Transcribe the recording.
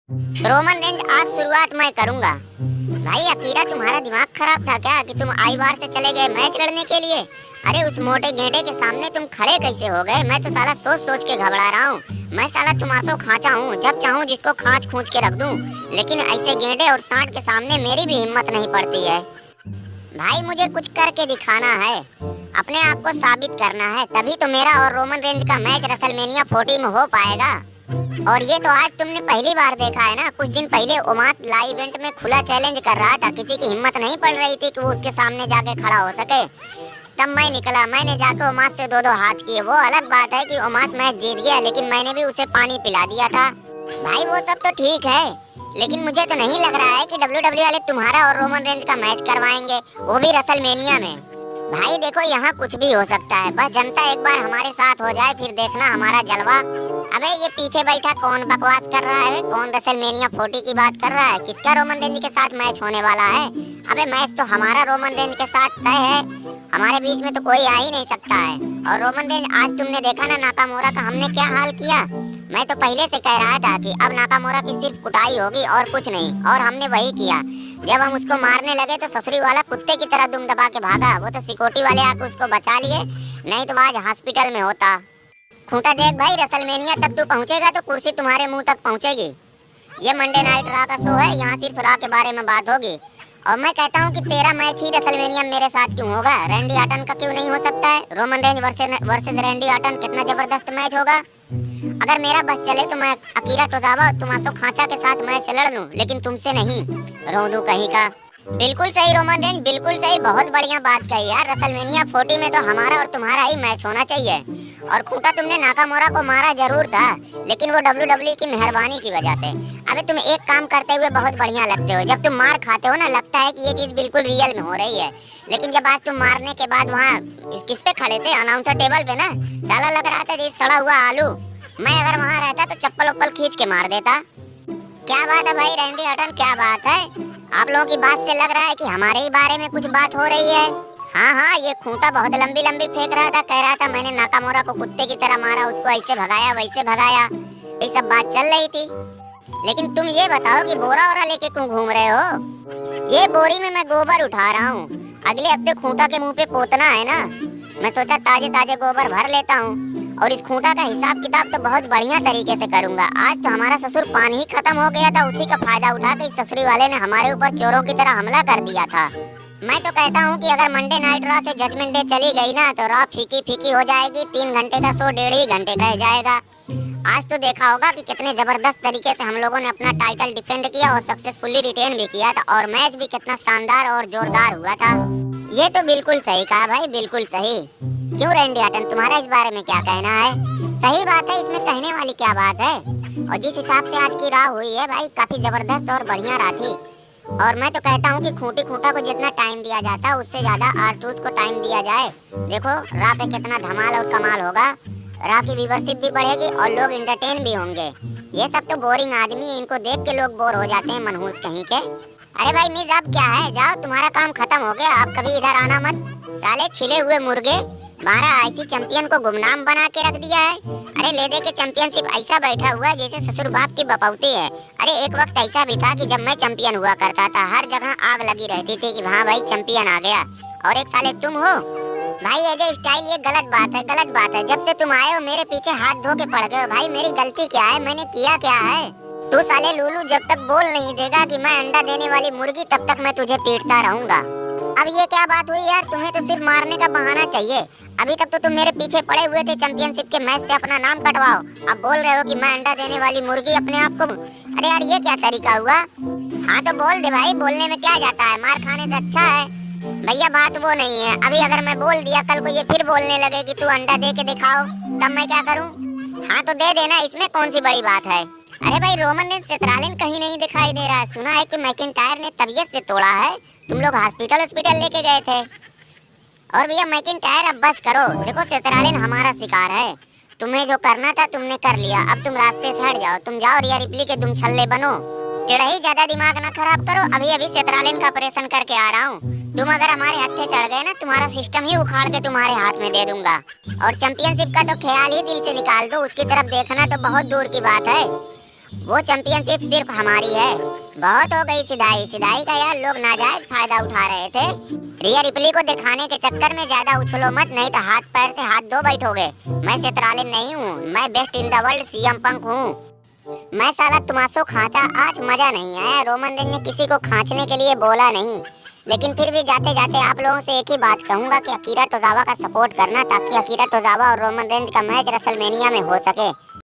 Roman Reigns आज शुरुआत मैं करूंगा। भाई अकीरा, तुम्हारा दिमाग खराब था क्या कि तुम आई बार से चले गए मैच लड़ने के लिए? अरे उस मोटे गेंडे के सामने तुम खड़े कैसे हो गए? मैं तो साला सोच सोच के घबरा रहा हूँ। मैं साला तुमासो खांचा हूँ, जब चाहूँ जिसको खांच खूंच के रख दूँ, लेकिन ऐसे गेंडे और सांड के सामने मेरी भी हिम्मत नहीं पड़ती है। भाई मुझे कुछ करके दिखाना है, अपने आप को साबित करना है, तभी तो मेरा और रोमन रेंज का मैच रेसलमेनिया 40 में हो पाएगा। और ये तो आज तुमने पहली बार देखा है ना। कुछ दिन पहले ओमास लाइव इवेंट में खुला चैलेंज कर रहा था, किसी की हिम्मत नहीं पड़ रही थी कि वो उसके सामने जाके खड़ा हो सके। तब मैं निकला, मैंने जाके ओमास से दो हाथ किए। वो अलग बात है कि ओमास मैच जीत गया, लेकिन मैंने भी उसे पानी पिला दिया था। भाई वो सब तो ठीक है, लेकिन मुझे तो नहीं लग रहा है कि WWE वाले तुम्हारा और रोमन रेंज का मैच करवाएंगे, वो भी रेसलमेनिया में। भाई देखो, यहाँ कुछ भी हो सकता है, बस जनता एक बार हमारे साथ हो जाए, फिर देखना हमारा जलवा। अबे ये पीछे बैठा कौन बकवास कर रहा है? कौन रेसलमेनिया 40 की बात कर रहा है? किसका रोमन रेंज के साथ मैच होने वाला है? अबे मैच तो हमारा रोमन रेंज के साथ तय है, हमारे बीच में तो कोई आ ही नहीं सकता है। और रोमन रेंज, आज तुमने देखा ना नाकामोरा का हमने क्या हाल किया। मैं तो पहले से कह रहा था कि अब नाकामोरा की सिर्फ कुटाई होगी और कुछ नहीं, और हमने वही किया। जब हम उसको मारने लगे तो ससुरी वाला कुत्ते की तरह दुम दबा के भागा। वो तो सिक्योरिटी वाले आके उसको बचा लिए, नहीं तो आज हॉस्पिटल में होता। खूंटा देख भाई, रेसलमेनिया तक तू पहुंचेगा तो कुर्सी तुम्हारे मुंह तक पहुंचेगी। ये मंडे नाइट रॉ का शो है, यहाँ सिर्फ रॉ के बारे में बात होगी। और मैं कहता हूँ कि तेरा मैच ही रेसलमेनिया मेरे साथ क्यों होगा? रैंडी ऑर्टन का क्यों नहीं हो सकता है? Roman Reigns versus Randy Orton, कितना जबरदस्त मैच होगा। अगर मेरा बस चले तो मैं अकीरा टोजावा तुमासो खांचा के साथ मैच लड़ लूं, लेकिन तुमसे नहीं। रोदू कहीं का। बिल्कुल सही रोमन रेंज, बिल्कुल सही, बहुत बढ़िया बात कही यार। रेसलमेनिया 40 में तो हमारा और तुम्हारा ही मैच होना चाहिए। और खूंटा, तुमने नाकामोरा को मारा जरूर था, लेकिन वो WWE की मेहरबानी की वजह से। अबे तुम एक काम करते हुए बहुत बढ़िया लगते हो, जब तुम मार खाते हो ना, लगता है कि ये चीज बिल्कुल रियल में हो रही है। लेकिन जब आज तुम मारने के बाद वहाँ किस पे खड़े थे? अनाउंसर टेबल पे ना। साला लग रहा था जैसे सड़ा हुआ आलू। मैं अगर वहाँ रहता तो चप्पल उप्पल खींच के मार देता। क्या बात है भाई रैंडी ऑर्टन, क्या बात है? आप लोगों की बात से लग रहा है कि हमारे ही बारे में कुछ बात हो रही है। हाँ, ये खूंटा बहुत लंबी लंबी फेंक रहा था, कह रहा था मैंने नाकामोरा को कुत्ते की तरह मारा, उसको ऐसे भगाया वैसे भगाया, ये सब बात चल रही थी। लेकिन तुम ये बताओ कि बोरा वोरा लेके क्यों घूम रहे हो? ये बोरी में मैं गोबर उठा रहा हूँ, अगले हफ्ते खूंटा के मुंह पे पोतना है ना। मैं सोचा ताजे ताजे गोबर भर लेता हूँ, और इस खूंटा का हिसाब किताब तो बहुत बढ़िया तरीके से करूंगा। आज तो हमारा ससुर पानी ही खत्म हो गया था, उसी का फायदा उठा के इस ससुरी वाले ने हमारे ऊपर चोरों की तरह हमला कर दिया था। मैं तो कहता हूँ कि अगर मंडे नाइट रॉ से जजमेंट डे चली गई ना, तो रॉ फीकी फीकी हो जाएगी। 3 घंटे का शो 1.5 ही घंटे का जाएगा। आज तो देखा होगा कि कितने जबरदस्त तरीके से हम लोगों ने अपना टाइटल डिफेंड किया और सक्सेसफुली रिटेन भी किया था, और मैच भी कितना शानदार और जोरदार हुआ था। ये तो बिल्कुल सही कहा भाई, बिल्कुल सही। क्यों रैंडी ऑर्टन, तुम्हारा इस बारे में क्या कहना है? सही बात है, इसमें कहने वाली क्या बात है? और जिस हिसाब से आज की राह हुई है भाई, काफी जबरदस्त और बढ़िया राह थी। और मैं तो कहता हूँ कि खूंटी खूंटा को जितना टाइम दिया जाता है, उससे ज्यादा आर-ट्रूथ को टाइम दिया जाए। देखो राह पे कितना धमाल और कमाल होगा। राह की व्यूवरशिप भी बढ़ेगी और लोग एंटरटेन भी होंगे। ये सब तो बोरिंग आदमी, इनको देख के लोग बोर हो जाते हैं मनहूस कहीं के। अरे भाई मिस, अब क्या है, जाओ तुम्हारा काम खत्म हो गया, आप कभी इधर आना मत। साले छिले हुए मुर्गे, हमारा आईसी चैंपियन को गुमनाम बना के रख दिया है। अरे ले दे के चैंपियनशिप ऐसा बैठा हुआ है जैसे ससुर बाप की बपौती है। अरे एक वक्त ऐसा भी था कि जब मैं चैंपियन हुआ करता था, हर जगह आग लगी रहती थी कि हाँ भाई चैंपियन आ गया। और एक साले तुम हो भाई, ये स्टाइल, ये गलत बात है, गलत बात है। जब से तुम आए हो मेरे पीछे हाथ धो के पड़ गए हो। भाई मेरी गलती क्या है, मैंने किया क्या है? तू साले लूलू जब तक बोल नहीं देगा कि मैं अंडा देने वाली मुर्गी, तब तक मैं तुझे पीटता रहूंगा। अब ये क्या बात हुई यार, तुम्हें तो सिर्फ मारने का बहाना चाहिए। अभी तक तो तुम मेरे पीछे पड़े हुए थे चैंपियनशिप के मैच से अपना नाम कटवाओ, अब बोल रहे हो कि मैं अंडा देने वाली मुर्गी अपने आप को। अरे यार ये क्या तरीका हुआ? हाँ तो बोल दे भाई, बोलने में क्या जाता है, मार खाने से अच्छा है। भैया बात वो नहीं है, अभी अगर मैं बोल दिया, कल को ये फिर बोलने लगे कि तू अंडा दे के दिखाओ, तब मैं क्या करूँ? हाँ तो दे देना, इसमें कौन सी बड़ी बात है। अरे भाई रोमन ने सेत्रालिन कहीं नहीं दिखाई दे रहा है, सुना है कि मैकिंटायर ने तबीयत से तोड़ा है, तुम लोग हॉस्पिटल लेके गए थे। और भैया मैकिंटायर अब बस करो, देखो सेत्रालिन हमारा शिकार है, तुम्हें जो करना था तुमने कर लिया, अब तुम रास्ते से हट जाओ, तुम जाओ रिया रिप्ली के दुम छल्ले बनो। टेढ़ा ही ज्यादा दिमाग ना खराब करो, अभी अभी सेत्रालिन का ऑपरेशन करके आ रहा हूँ। तुम अगर हमारे हत्थे चढ़ गए ना, तुम्हारा सिस्टम ही उखाड़ के तुम्हारे हाथ में दे दूंगा। और चैंपियनशिप का तो ख्याल ही दिल से निकाल दो, उसकी तरफ देखना तो बहुत दूर की बात है। वो चैंपियनशिप सिर्फ हमारी है। बहुत हो गई सिधाई सिधाई का यार, लोग नाजायज फायदा उठा रहे थे। रिया रिप्ली को दिखाने के चक्कर में ज्यादा उछलो मत, नहीं तो हाथ पैर से हाथ धो बैठोगे। मैं सेत्रालिन नहीं हूँ, मैं best in the world CM Punk हूँ। मैं साला तुमासो खांचा, आज मजा नहीं आया। रोमन रेंज ने किसी को खांचने के लिए बोला नहीं, लेकिन फिर भी जाते जाते आप लोगों से एक ही बात कहूंगा कि अकीरा टोजावा का सपोर्ट करना, ताकि अकीरा टोजावा और रोमन रेंज का मैच रेसलमेनिया में हो सके।